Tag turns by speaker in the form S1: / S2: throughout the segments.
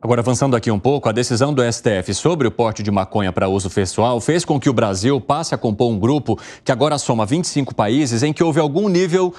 S1: Agora, avançando aqui um pouco, a decisão do STF sobre o porte de maconha para uso pessoal fez com que o Brasil passe a compor um grupo que agora soma 25 países em que houve algum nível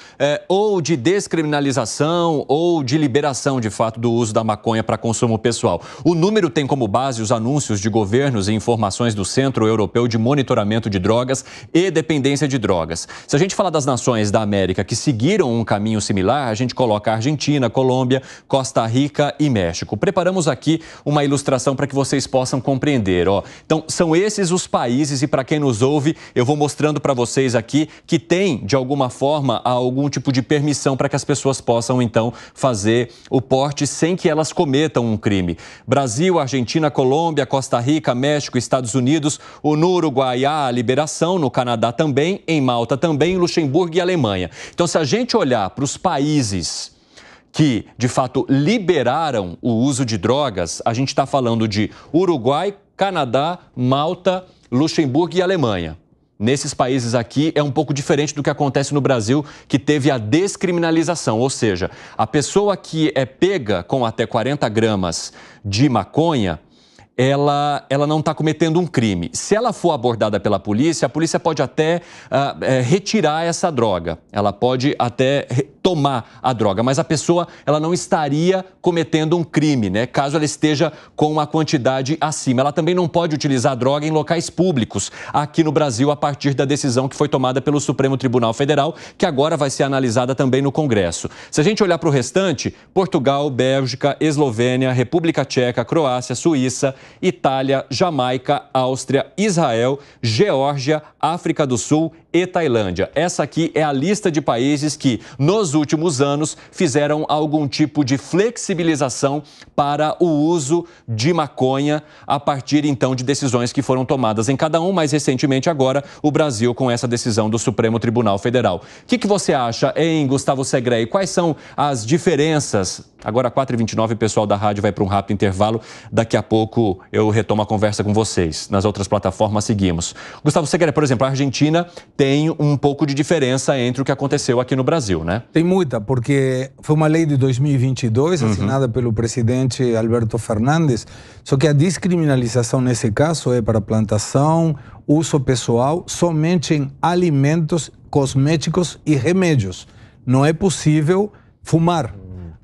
S1: ou de descriminalização ou de liberação, de fato, do uso da maconha para consumo pessoal. O número tem como base os anúncios de governos e informações do Centro Europeu de Monitoramento de Drogas e Dependência de Drogas. Se a gente falar das nações da América que seguiram um caminho similar, a gente coloca Argentina, Colômbia, Costa Rica e México. Preparamos aqui uma ilustração para que vocês possam compreender. Então, são esses os países e para quem nos ouve, eu vou mostrando para vocês aqui que tem, de alguma forma, algum tipo de permissão para que as pessoas possam, então, fazer o porte sem que elas cometam um crime. Brasil, Argentina, Colômbia, Costa Rica, México, Estados Unidos, no Uruguai há a liberação, no Canadá também, em Malta também, Luxemburgo e Alemanha. Então, se a gente olhar para os países que, de fato, liberaram o uso de drogas, a gente está falando de Uruguai, Canadá, Malta, Luxemburgo e Alemanha. Nesses países aqui é um pouco diferente do que acontece no Brasil, que teve a descriminalização, ou seja, a pessoa que é pega com até 40 gramas de maconha, ela não está cometendo um crime. Se ela for abordada pela polícia, a polícia pode até retirar essa droga. Ela pode até tomar a droga, mas a pessoa ela não estaria cometendo um crime, né? Caso ela esteja com uma quantidade acima. Ela também não pode utilizar a droga em locais públicos aqui no Brasil a partir da decisão que foi tomada pelo Supremo Tribunal Federal, que agora vai ser analisada também no Congresso. Se a gente olhar para o restante, Portugal, Bélgica, Eslovênia, República Tcheca, Croácia, Suíça, Itália, Jamaica, Áustria, Israel, Geórgia, África do Sul e Tailândia. Essa aqui é a lista de países que, nos últimos anos, fizeram algum tipo de flexibilização para o uso de maconha a partir, então, de decisões que foram tomadas em cada um. Mais recentemente, agora, o Brasil com essa decisão do Supremo Tribunal Federal. O que você acha, hein, Gustavo Segré? Quais são as diferenças? Agora, 4h29, o pessoal da rádio vai para um rápido intervalo. Daqui a pouco eu retomo a conversa com vocês. Nas outras plataformas, seguimos. Gustavo Segré, por exemplo, a Argentina tem um pouco de diferença entre o que aconteceu aqui no Brasil, né?
S2: Tem muita, porque foi uma lei de 2022, assinada pelo presidente Alberto Fernandes, só que a descriminalização nesse caso é para plantação, uso pessoal, somente em alimentos, cosméticos e remédios. Não é possível fumar.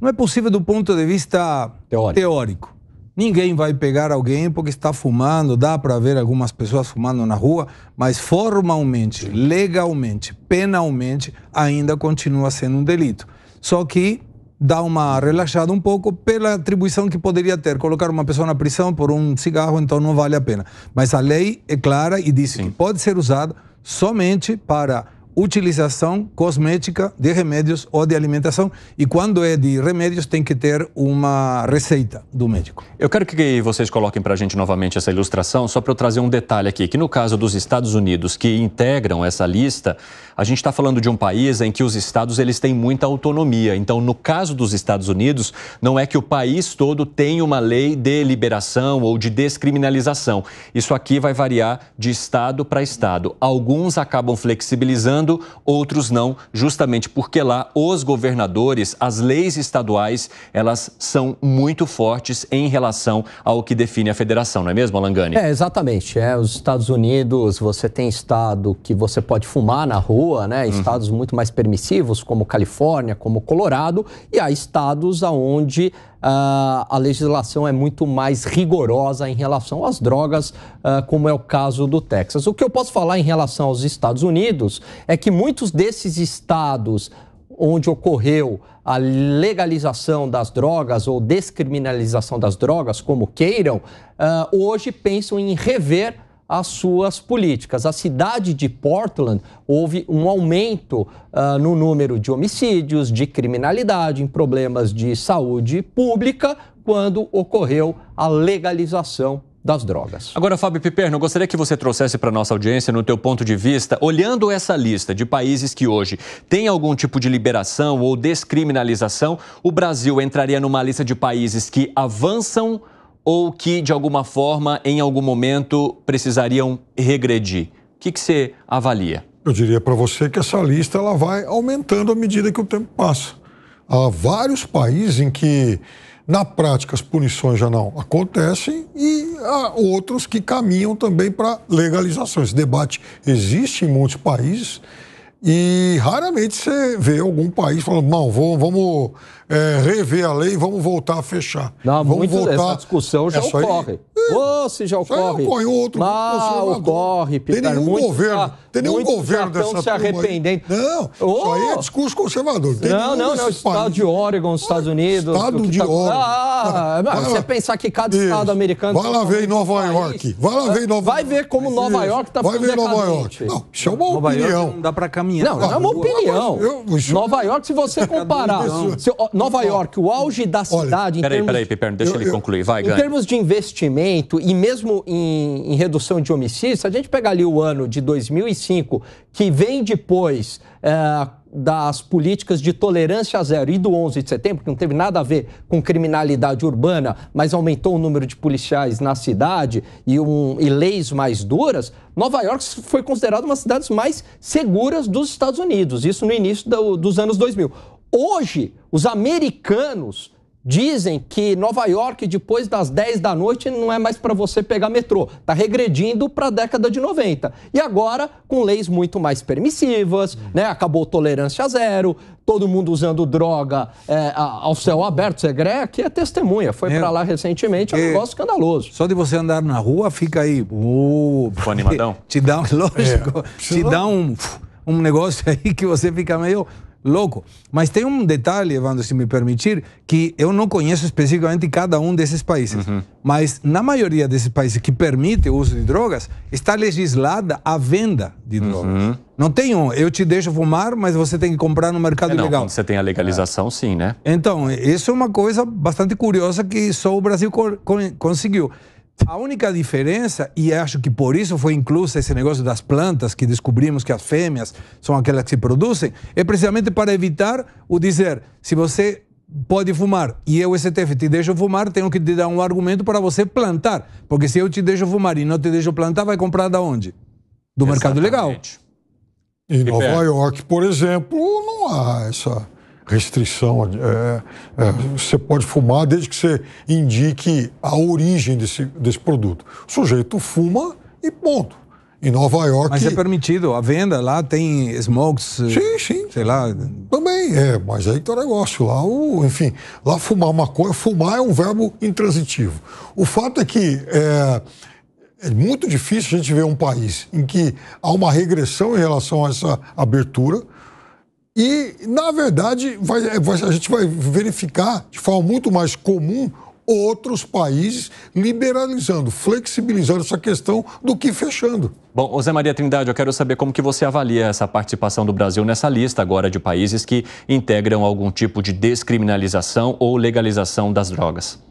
S2: Não é possível do ponto de vista teórico. Ninguém vai pegar alguém porque está fumando, dá para ver algumas pessoas fumando na rua, mas formalmente, legalmente, penalmente, ainda continua sendo um delito. Só que dá uma relaxada um pouco pela atribuição que poderia ter. Colocar uma pessoa na prisão por um cigarro, então não vale a pena. Mas a lei é clara e diz que pode ser usado somente para utilização cosmética de remédios ou de alimentação, e quando é de remédios tem que ter uma receita do médico.
S1: Eu quero que vocês coloquem para a gente novamente essa ilustração, só para eu trazer um detalhe aqui, que no caso dos Estados Unidos, que integram essa lista, a gente está falando de um país em que os estados eles têm muita autonomia. Então, no caso dos Estados Unidos, não é que o país todo tem uma lei de liberação ou de descriminalização. Isso aqui vai variar de estado para estado. Alguns acabam flexibilizando, outros não, justamente porque lá os governadores, as leis estaduais, elas são muito fortes em relação ao que define a federação, não é mesmo, Alangani?
S3: Exatamente. Os Estados Unidos, você tem estado que você pode fumar na rua, né? Estados muito mais permissivos, como Califórnia, como Colorado, e há estados onde a legislação é muito mais rigorosa em relação às drogas, como é o caso do Texas. O que eu posso falar em relação aos Estados Unidos é que muitos desses estados onde ocorreu a legalização das drogas ou descriminalização das drogas, como queiram, hoje pensam em rever as suas políticas. A cidade de Portland houve um aumento no número de homicídios, de criminalidade, em problemas de saúde pública, quando ocorreu a legalização das drogas.
S1: Agora, Fábio Piperno, eu gostaria que você trouxesse para a nossa audiência, no teu ponto de vista, olhando essa lista de países que hoje têm algum tipo de liberação ou descriminalização, o Brasil entraria numa lista de países que avançam ou que, de alguma forma, em algum momento, precisariam regredir? O que você avalia?
S4: Eu diria para você que essa lista ela vai aumentando à medida que o tempo passa. Há vários países em que Na prática, as punições já não acontecem e há outros que caminham também para legalização. Esse debate existe em muitos países e raramente você vê algum país falando, não, vamos rever a lei e vamos voltar a fechar.
S3: Não,
S4: vamos voltar...
S3: Essa discussão já ocorre. Se já ocorre.
S4: Ocorre outro.
S3: Ocorre,
S4: Tem nenhum governo dessa turma
S3: se arrependendo.
S4: Não, isso aí é discurso conservador.
S3: Não, estado de Oregon, Estados Unidos.
S4: Estado de Oregon.
S3: Você pensar que cada estado americano...
S4: Vai lá ver em Nova York.
S3: Vai ver como Nova York está ficando decadente.
S4: Nova York. Não, isso é uma opinião.
S2: Não dá para caminhar.
S3: Não é uma opinião. Nova York, se você comparar... Nova York, o auge da cidade...
S1: Peraí, deixa ele concluir. Vai, Gani.
S3: Em termos de investimento e mesmo em redução de homicídios, se a gente pegar ali o ano de 2005, que vem depois das políticas de tolerância zero e do 11 de setembro, que não teve nada a ver com criminalidade urbana, mas aumentou o número de policiais na cidade e leis mais duras, Nova York foi considerada uma das cidades mais seguras dos Estados Unidos, isso no início dos anos 2000. Hoje, os americanos dizem que Nova York, depois das 10 da noite, não é mais para você pegar metrô. Está regredindo para a década de 90. E agora, com leis muito mais permissivas, né? Acabou tolerância zero, todo mundo usando droga ao céu aberto. Segre aqui é testemunha, foi para lá recentemente, é um negócio escandaloso.
S2: Só de você andar na rua, fica aí...
S1: animadão.
S2: Te dá, lógico, te dá um negócio aí que você fica meio... louco. Mas tem um detalhe, Evandro, se me permitir, que eu não conheço especificamente cada um desses países. Mas na maioria desses países que permite o uso de drogas, está legislada a venda de drogas. Não tem eu te deixo fumar, mas você tem que comprar no mercado ilegal.
S1: Quando você tem a legalização, sim, né?
S2: Então, isso é uma coisa bastante curiosa que só o Brasil conseguiu. A única diferença, e acho que por isso foi incluso esse negócio das plantas, que descobrimos que as fêmeas são aquelas que se produzem, é precisamente para evitar o dizer, se você pode fumar e eu, STF, te deixo fumar, tenho que te dar um argumento para você plantar. Porque se eu te deixo fumar e não te deixo plantar, vai comprar da onde? Do mercado legal.
S4: Em Nova York, por exemplo, não há essa... restrição, você pode fumar desde que você indique a origem desse produto. O sujeito fuma e ponto. Em Nova York...
S2: Mas é permitido, a venda lá tem smokes...
S4: Sim.
S2: Sei lá...
S4: Também mas aí tem o negócio lá, enfim, lá fumar maconha, fumar é um verbo intransitivo. O fato é que é muito difícil a gente ver um país em que há uma regressão em relação a essa abertura. E, na verdade, a gente vai verificar de forma muito mais comum outros países liberalizando, flexibilizando essa questão do que fechando.
S1: Bom, Zé Maria Trindade, eu quero saber como que você avalia essa participação do Brasil nessa lista agora de países que integram algum tipo de descriminalização ou legalização das drogas.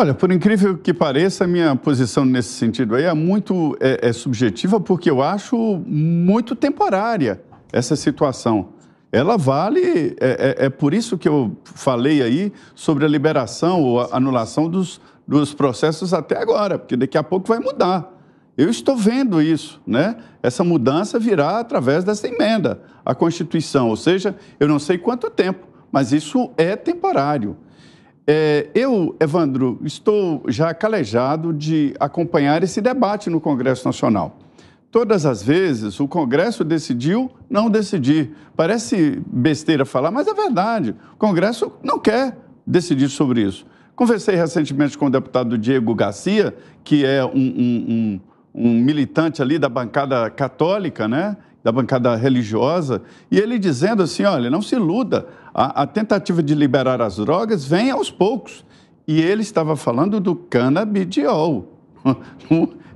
S5: Olha, por incrível que pareça, a minha posição nesse sentido aí é muito subjetiva, porque eu acho muito temporária essa situação. Ela vale, é por isso que eu falei aí sobre a liberação ou a anulação dos processos até agora, porque daqui a pouco vai mudar. Eu estou vendo isso, né? Essa mudança virá através dessa emenda à Constituição, ou seja, eu não sei quanto tempo, mas isso é temporário. Eu, Evandro, estou já calejado de acompanhar esse debate no Congresso Nacional. Todas as vezes, o Congresso decidiu não decidir. Parece besteira falar, mas é verdade. O Congresso não quer decidir sobre isso. Conversei recentemente com o deputado Diego Garcia, que é um militante ali da bancada católica, né? Da bancada religiosa, e ele dizendo assim, olha, não se iluda, a tentativa de liberar as drogas vem aos poucos. E ele estava falando do canabidiol.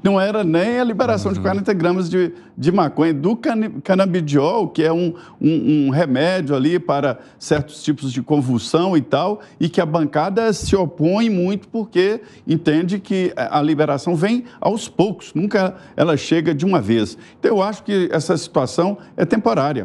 S5: Não era nem a liberação de 40 gramas de maconha, do canabidiol, que é um remédio ali para certos tipos de convulsão e tal, e que a bancada se opõe muito porque entende que a liberação vem aos poucos, nunca ela chega de uma vez. Então, eu acho que essa situação é temporária.